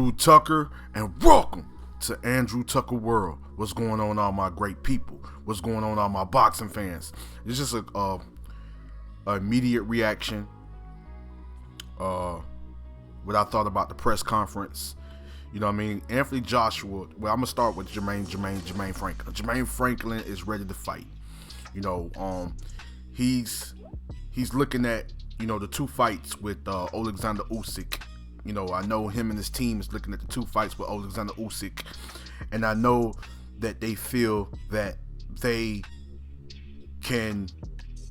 Andrew Tucker, and welcome to Andrew Tucker World. What's going on, all my great people? What's going on, all my boxing fans? It's just a immediate reaction. What I thought about the press conference. You know what I mean? Anthony Joshua. Well, I'm gonna start with Jermaine Franklin. Jermaine Franklin is ready to fight. You know, he's looking at, you know, the two fights with Alexander Usyk. You know, I know him and his team is looking at the two fights with Alexander Usyk, and I know that they feel that they can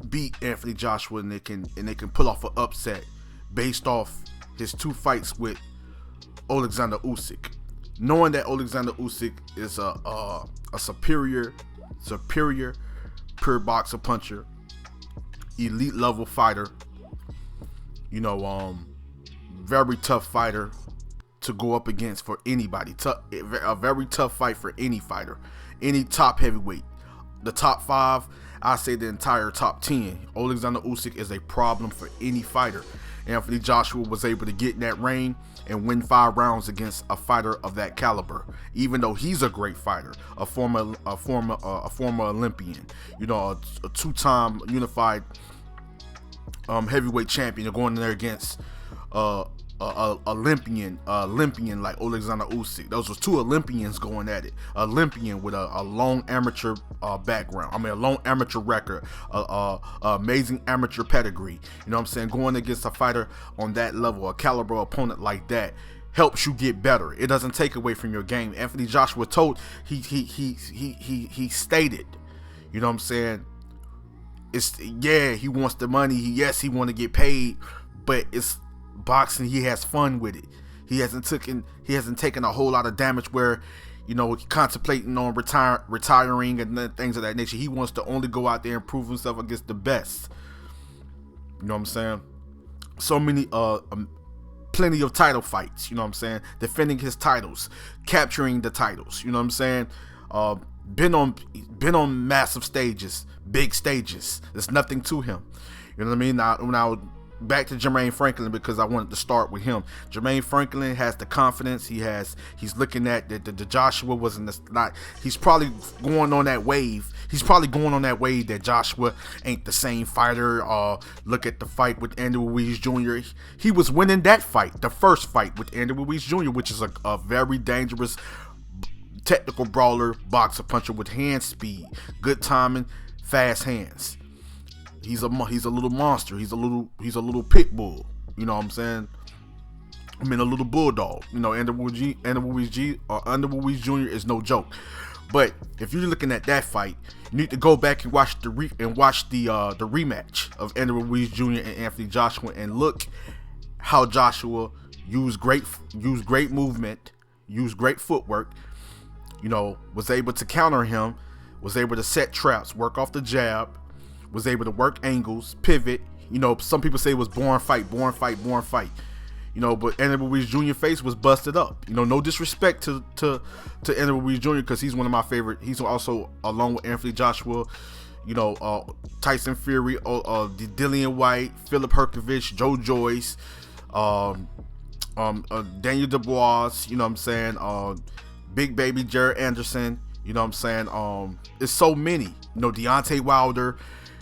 beat Anthony Joshua and they can pull off an upset based off his two fights with Alexander Usyk, knowing that Alexander Usyk is a superior pure boxer puncher, elite level fighter. You know, very tough fighter to go up against for anybody. A very tough fight for any fighter, any top heavyweight. The top 5, I say the entire top 10. Alexander Usyk is a problem for any fighter. Anthony Joshua was able to get in that ring and win 5 rounds against a fighter of that caliber, even though he's a great fighter, a former Olympian, you know, a 2-time unified heavyweight champion, going in there against Olympian like Alexander Usyk. Those was 2 Olympians going at it. Olympian with a long amateur background. I mean, a long amateur record, amazing amateur pedigree. You know what I'm saying? Going against a fighter on that level, a caliber opponent like that, helps you get better. It doesn't take away from your game. Anthony Joshua told he stated, you know what I'm saying? He wants the money. He want to get paid, but it's boxing. He has fun with it. He hasn't taken a whole lot of damage where, you know, contemplating on retiring and things of that nature. He wants to only go out there and prove himself against the best. You know what I'm saying? So many plenty of title fights, you know what I'm saying? Defending his titles, capturing the titles, you know what I'm saying? Been on massive stages, big stages. There's nothing to him. You know what I mean? Now back to Jermaine Franklin, because I wanted to start with him. Jermaine Franklin has the confidence. He's looking at the Joshua wasn't not. He's probably going on that wave. He's probably going on that wave that Joshua ain't the same fighter. Look at the fight with Andy Ruiz Jr. He was winning that fight, the first fight with Andy Ruiz Jr., which is a very dangerous technical brawler, boxer, puncher with hand speed, good timing, fast hands. He's a little monster. He's a little pit bull. You know what I'm saying? I mean, a little bulldog. You know, Andy Ruiz Jr. is no joke. But if you're looking at that fight, you need to go back and watch the rematch of Andy Ruiz Jr. and Anthony Joshua, and look how Joshua used great movement, used great footwork. You know, was able to counter him, was able to set traps, work off the jab, was able to work angles, pivot. You know, some people say it was born fight. You know, but Andy Ruiz Jr. face was busted up. You know, no disrespect to Andy Ruiz Jr. because he's one of my favorite. He's also, along with Anthony Joshua, you know, Tyson Fury, Dillian White, Philip Herkovich, Joe Joyce, Daniel Dubois. You know what I'm saying? Big Baby Jared Anderson. You know what I'm saying? It's so many. You know, Deontay Wilder.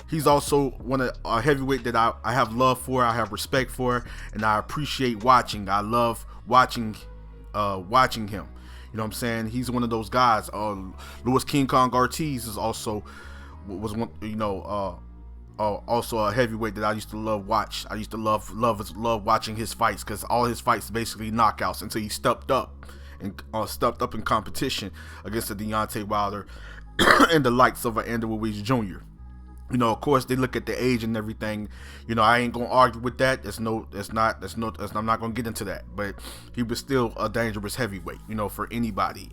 He's also one of a heavyweight that I have love for, I have respect for, and I appreciate watching. I love watching him. You know what I'm saying? He's one of those guys. Louis King Kong Ortiz is also one, you know, also a heavyweight that I used to love watch. I used to love watching his fights, because all his fights basically knockouts until he stepped up in competition against the Deontay Wilder and the likes of Andy Ruiz Jr. You know, of course, they look at the age and everything. You know, I ain't gonna argue with that. I'm not gonna get into that. But he was still a dangerous heavyweight, you know, for anybody.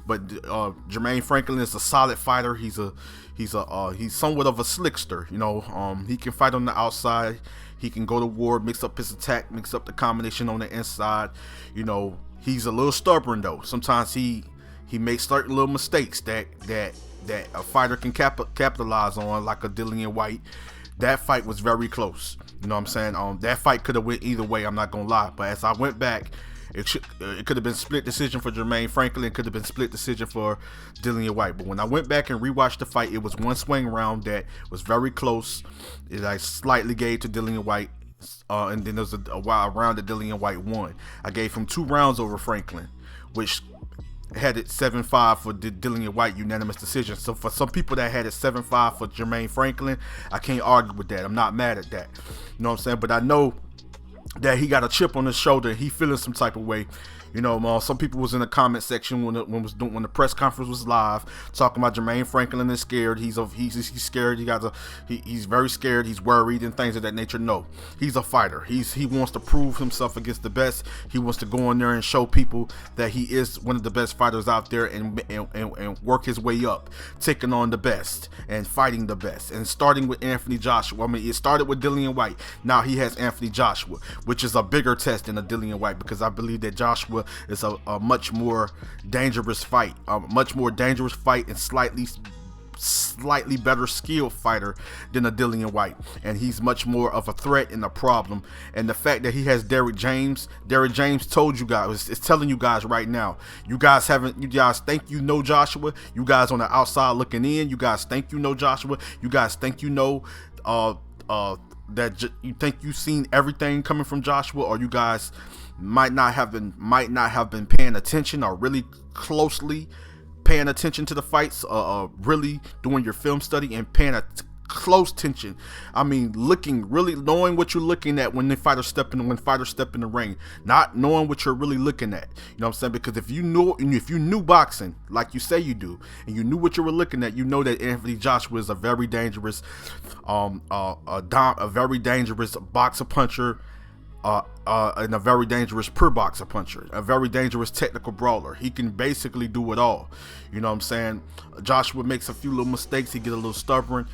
But Jermaine Franklin is a solid fighter. He's somewhat of a slickster. You know, he can fight on the outside. He can go to war, mix up his attack, mix up the combination on the inside. You know, he's a little stubborn though. Sometimes he makes certain little mistakes that a fighter can capitalize on, like a Dillian White. That fight was very close. You know what I'm saying? That fight could have went either way, I'm not gonna lie. But as I went back It could have been split decision for Jermaine Franklin. It could have been split decision for Dillian White. But when I went back and rewatched the fight, it was one swing round that was very close. I slightly gave to Dillian White. And then there was a round that Dillian White won. I gave him 2 rounds over Franklin, which had it 7-5 for Dillian White, unanimous decision. So for some people that had it 7-5 for Jermaine Franklin, I can't argue with that. I'm not mad at that. You know what I'm saying? But I know that he got a chip on his shoulder. He feeling some type of way. You know, some people was in the comment section when the press conference was live, talking about Jermaine Franklin is scared. He's scared. He's very scared. He's worried and things of that nature. No, he's a fighter. He wants to prove himself against the best. He wants to go in there and show people that he is one of the best fighters out there, and work his way up, taking on the best and fighting the best. And starting with Anthony Joshua. I mean, it started with Dillian White. Now he has Anthony Joshua, which is a bigger test than a Dillian White, because I believe that Joshua is a much more dangerous fight, and slightly better skilled fighter than a Dillian White, and he's much more of a threat and a problem. And the fact that he has Derrick James told you guys, it's telling you guys right now, you guys think you know Joshua, you guys on the outside looking in, you guys think you know Joshua, you guys think you know that you think you've seen everything coming from Joshua, or you guys might not have been paying attention, or really closely paying attention to the fights, really doing your film study and paying close attention. I mean, really knowing what you're looking at when fighters step in the ring, not knowing what you're really looking at. You know what I'm saying? Because if you knew boxing like you say you do, and you knew what you were looking at, you know that Anthony Joshua is a very dangerous, a very dangerous boxer puncher. And a very dangerous boxer puncher, a very dangerous technical brawler. He can basically do it all. You know what I'm saying? Joshua makes a few little mistakes. He gets a little stubborn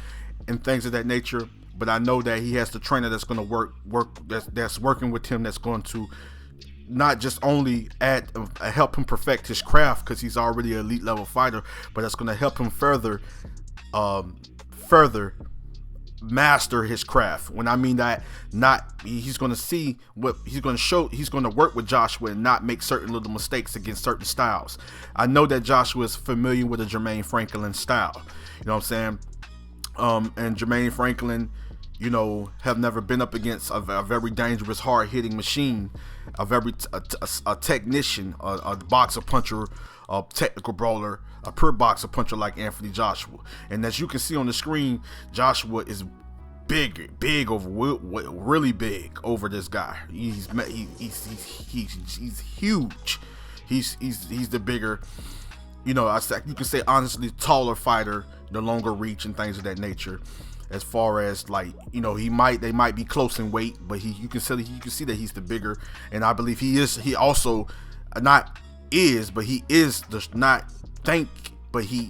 and things of that nature. But I know that he has the trainer that's going to that's working with him, that's going to not just only help him perfect his craft, because he's already an elite level fighter, but that's going to help him further master his craft. When I mean that, he's going to see what he's going to show. He's going to work with Joshua and not make certain little mistakes against certain styles. I know that Joshua is familiar with the Jermaine Franklin style. You know what I'm saying? And Jermaine Franklin, you know, have never been up against a very dangerous, hard-hitting machine, a technician, a boxer puncher, a technical brawler, a pure boxer puncher like Anthony Joshua. And as you can see on the screen, Joshua is really big over this guy. He's huge. He's the bigger, you know, you can say honestly taller fighter, the longer reach and things of that nature. As far as, like, you know, they might be close in weight, but you can see that he's the bigger. And I believe he is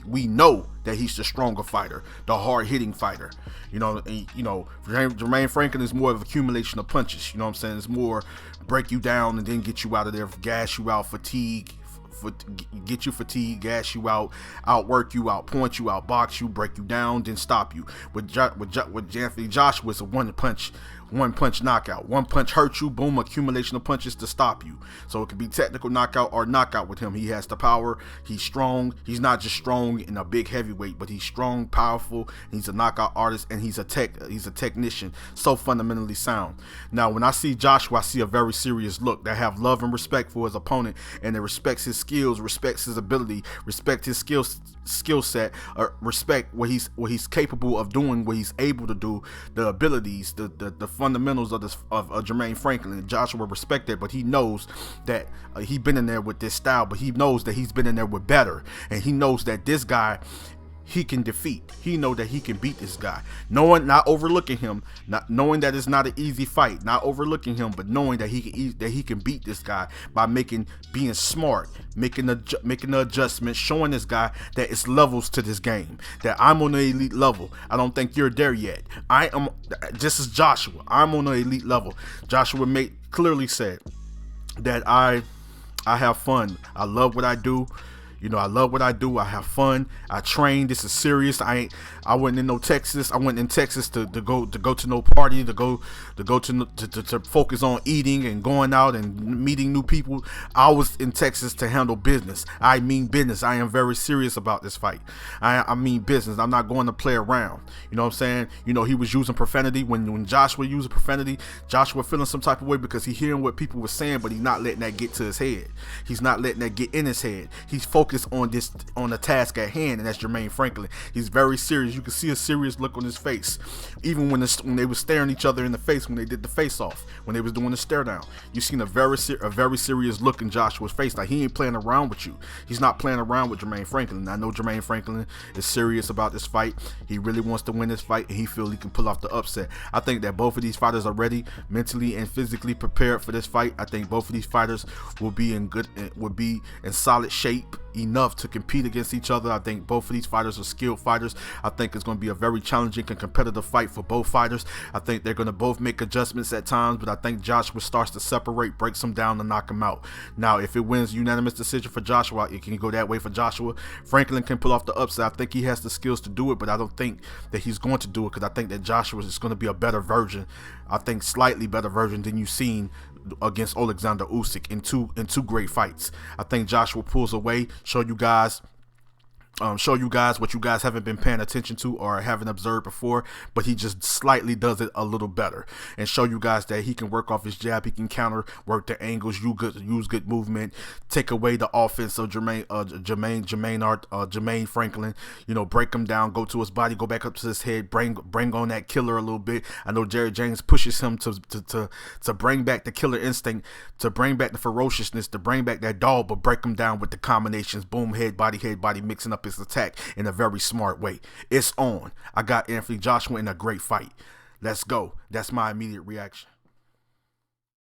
we know that he's the stronger fighter, the hard-hitting fighter. You know, Jermaine Franklin is more of an accumulation of punches. You know what I'm saying? It's more break you down and then get you out of there, gas you out, get you fatigued, gas you out, outwork you, outpoint you, outbox you, break you down, then stop you. With Anthony Joshua, it's a one punch knockout. One punch hurt you, boom, accumulation of punches to stop you. So it could be technical knockout or knockout with him. He has the power. He's strong. He's not just strong in a big heavyweight, but he's strong, powerful. He's a knockout artist, and he's a technician. So fundamentally sound. Now, when I see Joshua, I see a very serious look that have love and respect for his opponent, and it respects his skills, respects his ability, respect his skill set, respect what he's capable of doing, what he's able to do, the abilities, the fundamentals of Jermaine Franklin. Joshua respect that, but he knows that he's been in there with this style, but he knows that he's been in there with better, and he knows that this guy he can defeat. He know that he can beat this guy. Not overlooking him, not knowing that it's not an easy fight, not overlooking him, but knowing that he can beat this guy by being smart, making the adjustments, showing this guy that it's levels to this game. That I'm on the elite level. I don't think you're there yet. I am. This is Joshua. I'm on the elite level. Joshua clearly said that I have fun. I love what I do. You know, I love what I do. I have fun. I train. This is serious. I went in no Texas. I went in Texas to go to no party, to focus on eating and going out and meeting new people. I was in Texas to handle business. I mean business. I am very serious about this fight. I mean business. I'm not going to play around. You know what I'm saying? You know, he was using profanity. When Joshua used profanity, Joshua feeling some type of way because he hearing what people were saying, but he's not letting that get to his head. He's not letting that get in his head. He's focused on the task at hand, and that's Jermaine Franklin. He's very serious. You can see a serious look on his face, even when they were staring each other in the face when they did the face off, when they was doing the stare down. You seen a very serious look in Joshua's face. Like, he ain't playing around with you. He's not playing around with Jermaine Franklin. I know Jermaine Franklin is serious about this fight. He really wants to win this fight, and he feels he can pull off the upset. I think that both of these fighters are ready, mentally and physically prepared for this fight. I think both of these fighters will be in solid shape enough to compete against each other. I think both of these fighters are skilled fighters. I think it's going to be a very challenging and competitive fight for both fighters. I think they're going to both make adjustments at times, but I think Joshua starts to separate, breaks him down, and knock him out. Now, if it wins unanimous decision for Joshua, it can go that way for Joshua. Franklin can pull off the upset. I think he has the skills to do it, but I don't think that he's going to do it because I think that Joshua is going to be a better version. I think slightly better version than you've seen against Alexander Usyk in two great fights. I think Joshua pulls away, show you guys what you guys haven't been paying attention to or haven't observed before, but he just slightly does it a little better, and show you guys that he can work off his jab, he can counter, work the angles, use good movement, take away the offense of Jermaine Franklin. You know, break him down, go to his body, go back up to his head, bring on that killer a little bit. I know Jerry James pushes him to bring back the killer instinct, to bring back the ferociousness, to bring back that dog, but break him down with the combinations, boom, head, body, mixing up his attack in a very smart way. It's on. I got Anthony Joshua in a great fight. Let's go. That's my immediate reaction.